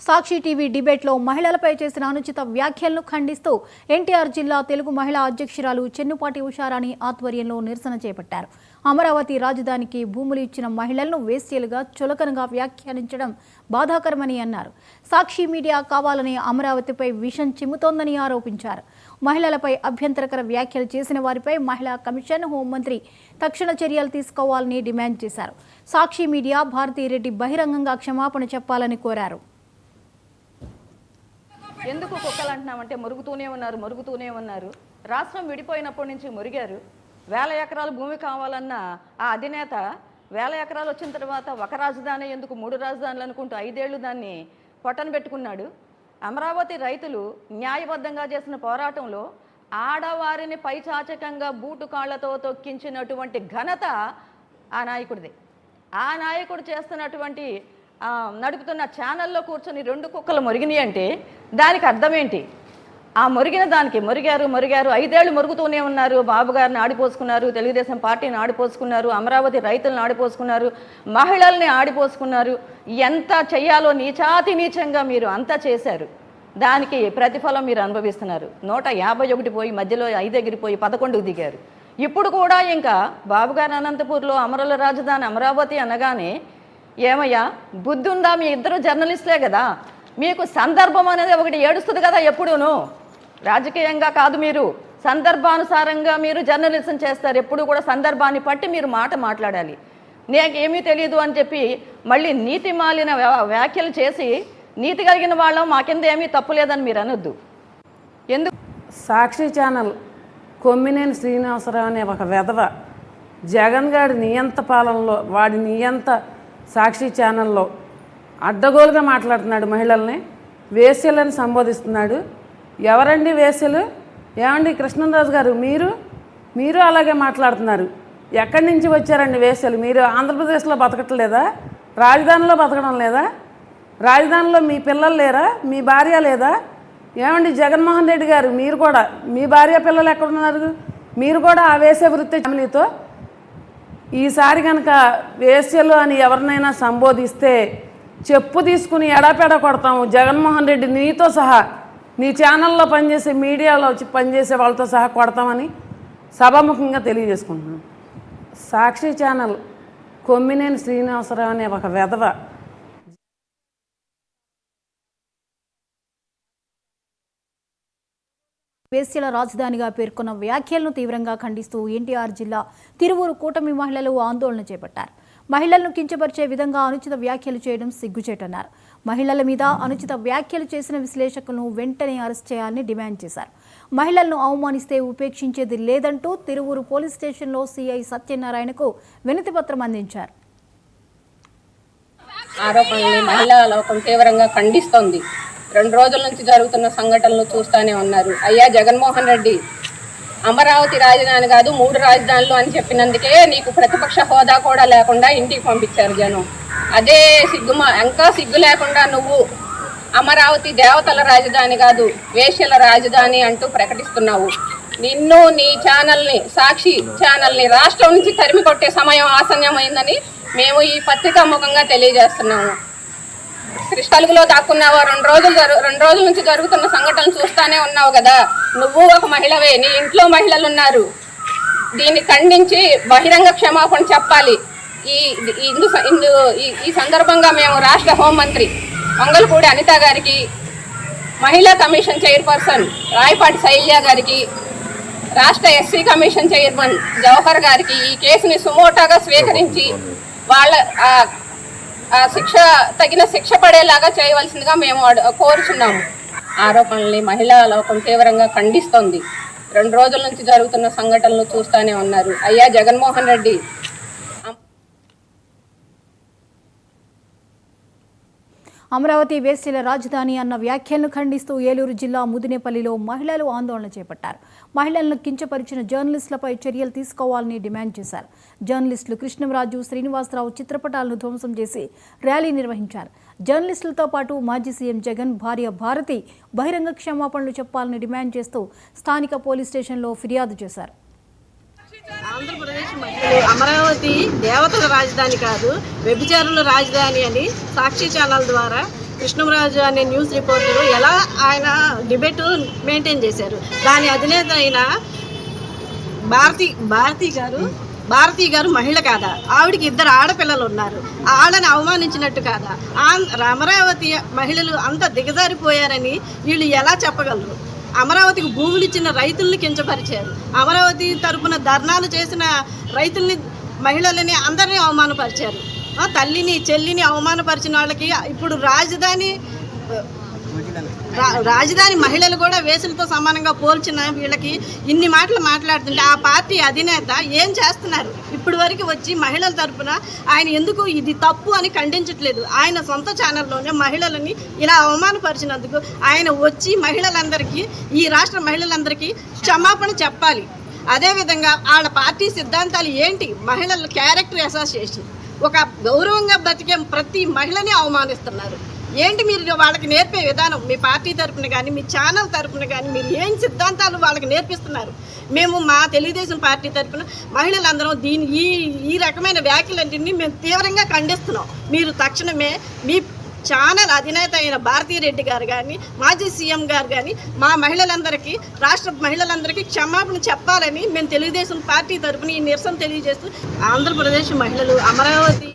సాక్షి TV డిబేట్లో మహిళలపై చేసిన అనుచిత వ్యాఖ్యలను ఖండిస్తూ ఎన్టీఆర్ జిల్లా తెలుగు మహిళా అధ్యక్షురాలు చెన్నుపాటి ఉషారాణి ఆధ్వర్యంలో నిరసన చేపట్టారు. అమరావతి రాజధానికి భూములు ఇచ్చిన మహిళలను వేశ్యలుగా చులకనగా వ్యాఖ్యానించడం బాధాకరమని అన్నారు. సాక్షి మీడియా కావాలని అమరావతిపై విషం చిమ్ముతోందని ఆరోపించారు. మహిళలపై అభ్యంతరకర వ్యాఖ్యలు చేసిన వారిపై మహిళా కమిషన్, హోంమంత్రి తక్షణ చర్యలు తీసుకోవాలని డిమాండ్ చేశారు. సాక్షి మీడియా భారతీరెడ్డి బహిరంగంగా క్షమాపణ చెప్పాలని కోరారు. ఎందుకు కుక్కలు అంటున్నామంటే మురుగుతూనే ఉన్నారు. రాష్ట్రం విడిపోయినప్పటి నుంచి మురిగారు. 1000 ఎకరాల భూమి కావాలన్న ఆ అధినేత 1000 ఎకరాలు వచ్చిన తర్వాత ఒక రాజధాని ఎందుకు 3 రాజధానులు అనుకుంటూ 5 ఏళ్ళు దాన్ని పొట్టన పెట్టుకున్నాడు. అమరావతి రైతులు న్యాయబద్ధంగా చేసిన పోరాటంలో ఆడవారిని పైచాచకంగా బూటు కాళ్లతో తొక్కించినటువంటి ఘనత ఆ నాయకుడిది. ఆ నాయకుడు చేస్తున్నటువంటి నడుపుతున్న ఛానల్లో కూర్చొని 2 కుక్కలు మురిగినాయి అంటే దానికి అర్థం ఏంటి? ఆ మురిగిన దానికి మురిగారు 5 ఏళ్ళు మురుగుతూనే ఉన్నారు. బాబు గారిని ఆడిపోసుకున్నారు, తెలుగుదేశం పార్టీని ఆడిపోసుకున్నారు, అమరావతి రైతులను ఆడిపోసుకున్నారు, మహిళల్ని ఆడిపోసుకున్నారు. ఎంత చెయ్యాలో నీచాతి-నీచంగా మీరు అంతా చేశారు. దానికి ప్రతిఫలం మీరు అనుభవిస్తున్నారు. 151 పోయి మధ్యలో 5 ఎగిరిపోయి 11కు దిగారు. ఇప్పుడు కూడా ఇంకా బాబు గారు అనంతపూర్లో అమరుల రాజధాని అమరావతి అనగానే ఏమయ్యా బుద్ధి ఉందా? మీ ఇద్దరు జర్నలిస్టులే కదా, మీకు సందర్భం అనేది ఒకటి ఏడుస్తుంది కదా. ఎప్పుడూను రాజకీయంగా కాదు, మీరు సందర్భానుసారంగా మీరు జర్నలిజం చేస్తారు. ఎప్పుడు కూడా సందర్భాన్ని పట్టి మీరు మాట్లాడాలి. నాకేమీ తెలియదు అని చెప్పి మళ్ళీ నీతి మాలిన వ్యాఖ్యలు చేసి నీతి కలిగిన వాళ్ళం మా కింద ఏమీ తప్పు లేదని మీరు అనొద్దు. ఎందుకు? సాక్షి ఛానల్ కొమ్మినేని శ్రీనివాసరావు అనే ఒక వెధవ జగన్ గారి నియంత పాలనలో వాడి నియంత సాక్షి ఛానల్లో అడ్డగోలుగా మాట్లాడుతున్నాడు. మహిళల్ని వేశ్యలని సంబోధిస్తున్నాడు. ఎవరండి వేశ్యలు? ఏమండి కృష్ణరాజు గారు, మీరు అలాగే మాట్లాడుతున్నారు. ఎక్కడి నుంచి వచ్చారండి వేశ్యలు? మీరు ఆంధ్రప్రదేశ్లో బతకట్లేదా? రాజధానిలో బతకడం లేదా? రాజధానిలో మీ పిల్లలు లేరా? మీ భార్య లేదా? ఏమండి జగన్మోహన్ రెడ్డి గారు, మీరు కూడా మీ భార్య పిల్లలు ఎక్కడున్నారు? మీరు కూడా ఆ వేశ్య వృత్తి ఫ్యామిలీతో ఈసారి కనుక వేశ్యలు అని ఎవరినైనా సంబోధిస్తే చెప్పు తీసుకుని ఎడాపెడా కొడతాము. జగన్మోహన్ రెడ్డి నీతో సహా, నీ ఛానల్లో పనిచేసే మీడియాలో పనిచేసే వాళ్ళతో సహా కొడతామని సభాముఖంగా తెలియజేసుకుంటున్నాను. సాక్షి ఛానల్ కొమ్మినేని శ్రీనివాసరావు అనే ఒక వెధవ వేశ్యల రాజధానిగా పేర్కొన్న వ్యాఖ్యలను తీవ్రంగా ఖండిస్తూ ఎన్టీఆర్ జిల్లా తిరువూరు కూటమి మహిళలు ఆందోళన చేపట్టారు. మహిళలను కించపరిచే విధంగా అనుచిత వ్యాఖ్యలు చేయడం సిగ్గుచేటన్నారు. మహిళల మీద అనుచిత వ్యాఖ్యలు చేసిన విశ్లేషకులను వెంటనే అరెస్ట్ చేయాలని డిమాండ్ చేశారు. మహిళలను అవమానిస్తే ఉపేక్షించేది లేదంటూ తిరువూరు పోలీస్ స్టేషన్లో సిఐ సత్యనారాయణకు వినతి పత్రం అందించారు. ఆరోపణల్ని మహిళా లోకం తీవ్రంగా ఖండిస్తోంది. 2 రోజుల నుంచి జరుగుతున్న సంఘటనలు చూస్తూనే ఉన్నారు. అయ్యా జగన్మోహన్ రెడ్డి, అమరావతి రాజధాని కాదు 3 రాజధానులు అని చెప్పినందుకే నీకు ప్రతిపక్ష హోదా కూడా లేకుండా ఇంటికి పంపించారు జనం. అదే ఇంకా సిగ్గు లేకుండా నువ్వు అమరావతి దేవతల రాజధాని కాదు వేశ్యల రాజధాని అంటూ ప్రకటిస్తున్నావు. నిన్ను నీ ఛానల్ని, సాక్షి ఛానల్ని రాష్ట్రం నుంచి తరిమి కొట్టే సమయం ఆసన్నమైందని మేము ఈ పత్రికా ముఖంగా తెలియజేస్తున్నాము. కృష్ణలుగులో దాక్కున్నావా? 2 రోజుల నుంచి జరుగుతున్న సంఘటనలు చూస్తానే ఉన్నావు కదా. నువ్వు ఒక మహిళవే, నీ ఇంట్లో మహిళలు ఉన్నారు. దీన్ని ఖండించి బహిరంగ క్షమాపణ చెప్పాలి. ఈ సందర్భంగా మేము రాష్ట్ర హోంమంత్రి మంగళపూడి అనిత గారికి, మహిళా కమిషన్ చైర్పర్సన్ రాయపాటి శైల్య గారికి, రాష్ట్ర ఎస్సీ కమిషన్ చైర్మన్ జవహర్ గారికి ఈ కేసుని సుమోటాగా స్వీకరించి వాళ్ళ తగిన శిక్ష పడేలాగా చేయవలసిందిగా మేము కోరుచున్నాము. ఆరోపణల్ని మహిళా లోకం తీవ్రంగా ఖండిస్తోంది. 2 రోజుల నుంచి జరుగుతున్న సంఘటనలు చూస్తూనే ఉన్నారు. అయ్యా జగన్మోహన్ రెడ్డి, అమరావతి వేశ్యల రాజధాని అన్న వ్యాఖ్యలను ఖండిస్తూ ఏలూరు జిల్లా ముదినేపల్లిలో మహిళలు ఆందోళన చేపట్టారు. మహిళలను కించపరిచిన జర్నలిస్టులపై చర్యలు తీసుకోవాలని డిమాండ్ చేశారు. జర్నలిస్టులు కృష్ణరాజు, శ్రీనివాసరావు చిత్రపటాలను ధ్వంసం చేసి ర్యాలీ నిర్వహించారు. జర్నలిస్టులతో పాటు మాజీ సీఎం జగన్ భార్య భారతి బహిరంగ క్షమాపణలు చెప్పాలని డిమాండ్ చేస్తూ స్థానిక పోలీస్ స్టేషన్లో ఫిర్యాదు చేశారు. ఆంధ్రప్రదేశ్ మహిళలు అమరావతి దేవతల రాజధాని కాదు వ్యభిచారుల రాజధాని అని సాక్షి ఛానల్ ద్వారా కృష్ణరాజు అనే న్యూస్ రిపోర్టరు ఎలా ఆయన డిబేట్ మెయింటైన్ చేశారు. దాని అధినేత అయిన భారతి గారు మహిళ కాదా? ఆవిడికి 2 ఆడపిల్లలు ఉన్నారు. ఆడని అవమానించినట్టు కాదా? అమరావతి మహిళలు అంత దిగజారిపోయారని వీళ్ళు ఎలా చెప్పగలరు? అమరావతికి భూములు ఇచ్చిన రైతుల్ని కించపరిచారు. అమరావతి తరపున ధర్నాలు చేసిన రైతుల్ని, మహిళలని అందరినీ అవమానపరిచారు. తల్లిని చెల్లిని అవమానపరిచిన వాళ్ళకి ఇప్పుడు రాజధాని మహిళలు కూడా వేసులతో సమానంగా పోల్చిన వీళ్ళకి ఇన్ని మాటలు మాట్లాడుతుంటే ఆ పార్టీ అధినేత ఏం చేస్తున్నారు? ఇప్పటి వరకు వచ్చి మహిళల తరపున ఆయన ఎందుకు ఇది తప్పు అని ఖండించట్లేదు? ఆయన సొంత ఛానల్లోనే మహిళలని ఇలా అవమానపరిచినందుకు ఆయన వచ్చి మహిళలందరికీ, ఈ రాష్ట్ర మహిళలందరికీ క్షమాపణ చెప్పాలి. అదేవిధంగా వాళ్ళ పార్టీ సిద్ధాంతాలు ఏంటి? మహిళల క్యారెక్టర్ అసోసియేషన్, ఒక గౌరవంగా బతికే ప్రతి మహిళని అవమానిస్తున్నారు. ఏంటి మీరు వాళ్ళకి నేర్పే విధానం? మీ పార్టీ తరపున కానీ మీ ఛానల్ తరపున కానీ మీరు ఏం సిద్ధాంతాలు వాళ్ళకి నేర్పిస్తున్నారు? మేము మా తెలుగుదేశం పార్టీ తరపున మహిళలందరం ఈ రకమైన వ్యాఖ్యలన్నింటినీ మేము తీవ్రంగా ఖండిస్తున్నాం. మీరు తక్షణమే మీ ఛానల్ అధినేత అయిన భారతీరెడ్డి గారు కానీ, మాజీ సీఎం గారు కానీ మా మహిళలందరికీ, రాష్ట్ర మహిళలందరికీ క్షమాపణ చెప్పాలని మేము తెలుగుదేశం పార్టీ తరపున ఈ నిరసన తెలియజేస్తూ, ఆంధ్రప్రదేశ్ మహిళలు అమరావతి